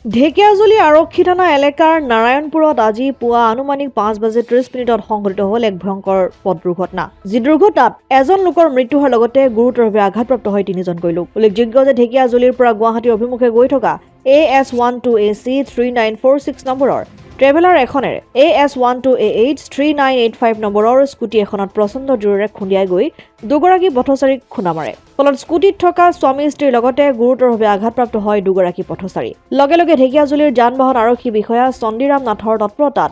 ঢেকিয়াজুলি আৰক্ষী থানা এলেকাৰ নাৰায়ণপুৰত আজি পুৱা আনুমানিক 5:30 সংঘটিত হ'ল এক ভয়ংকৰ পথ দুৰ্ঘটনা। যি দুৰ্ঘটনাত এজন লোকৰ মৃত্যু হোৱাৰ লগতে গুৰুতৰভাৱে আঘাতপ্ৰাপ্ত হয় 3জনকৈ লোক। উল্লেখযোগ্য যে ঢেকিয়াজুলিৰ পৰা গুৱাহাটীৰ অভিমুখে গৈ থকা AS12AC 3946 নম্বৰৰ ট্ৰেভেলাৰ এখনেৰে AS12AH 3985 নম্বৰৰ স্কুটি এখনত প্ৰচণ্ড জোৰেৰে খুন্দিয়াই গৈ দুগৰাকী পথচাৰীক খুন্দা মাৰে। ফলত স্কুটিত থকা স্বামী স্ত্ৰীৰ লগতে গুৰুতৰভাৱে আঘাতপ্ৰাপ্ত হয় দুগৰাকী পথচাৰী। লগে লগে ঢেকিয়াজুলিৰ যান-বাহন আৰক্ষী বিষয়া চণ্ডীৰাম নাথৰ তৎপৰতাত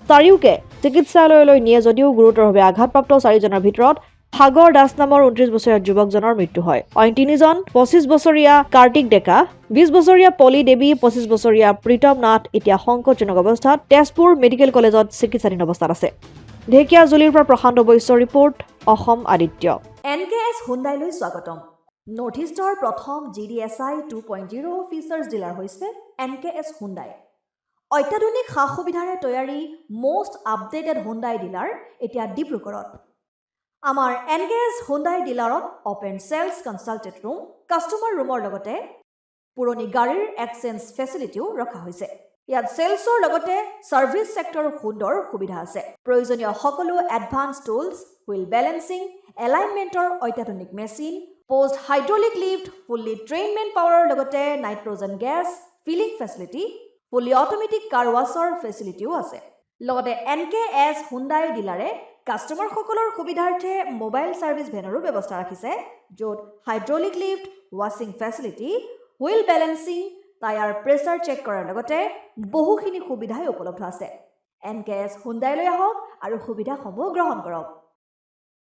চাৰিওকে চিকিৎসালয়লৈ নিয়ে যদিও গুৰুতৰভাৱে আঘাতপ্ৰাপ্ত চাৰিজনৰ ভিতৰত সাগৰ দাস নামৰ 29 বছৰীয়া যুৱকজনৰ মৃত্যু হয়। অইন তিনিজন 25 বছৰীয়া কাৰ্তিক ডেকা, 20 বছৰীয়া পলি দেৱী, 25 বছৰীয়া প্ৰীতম নাথ এতিয়া সংকটজনক অৱস্থাত তেজপুৰ মেডিকেল কলেজত চিকিৎসাধীন অৱস্থাত আছে। ঢেকিয়াজুলিৰ পৰা প্ৰশান্ত বৈশ্যৰ ৰিপৰ্ট, অসম আদিত্য। NKS হুণ্ডাইলৈ স্বাগতম। নৰ্থ ইষ্টৰ প্ৰথম GDSI 2.0 ফিচাৰ্ছ ডিলাৰ হৈছে NKS হুণ্ডাই। অত্যাধুনিক সা সুবিধাৰে তৈয়াৰী মষ্ট আপডেটেড হুণ্ডাই ডিলাৰ এতিয়া ডিব্ৰুগড়ত। আমাৰ NKS হুণ্ডাই ডিলাৰত open sales consulted room, customer ৰুমৰ লগতে পুৰণি গাড়ীৰ এক্সচেঞ্জ ফেচিলিটিও ৰখা হৈছে। ইয়াত চেলছৰ লগতে ছাৰ্ভিছ ছেক্টৰৰ সুন্দৰ সুবিধা আছে। প্ৰয়োজনীয় সকলো এডভান্স টুলছ, হুইল বেলেন্সিং, এলাইনমেণ্টৰ অত্যাধুনিক machine, post hydraulic lift, fully ট্ৰেইনমেণ্ট পাৱাৰৰ লগতে nitrogen gas filling facility, fully automatic car washer ফেচিলিটিও আছে। লগতে NKS হুণ্ডাই ডিলাৰে কাষ্টমাৰসকলৰ সুবিধাৰ্থে মোবাইল ছাৰ্ভিচ ভেনৰো ব্যৱস্থা ৰাখিছে, য'ত হাইড্ৰলিক লিফ্ট, ৱাছিং facility, wheel balancing, tyre pressure check কৰাৰ লগতে বহুখিনি সুবিধাই উপলব্ধ আছে। NKS হুণ্ডাইলৈ আহক আৰু সুবিধাসমূহ গ্ৰহণ কৰক।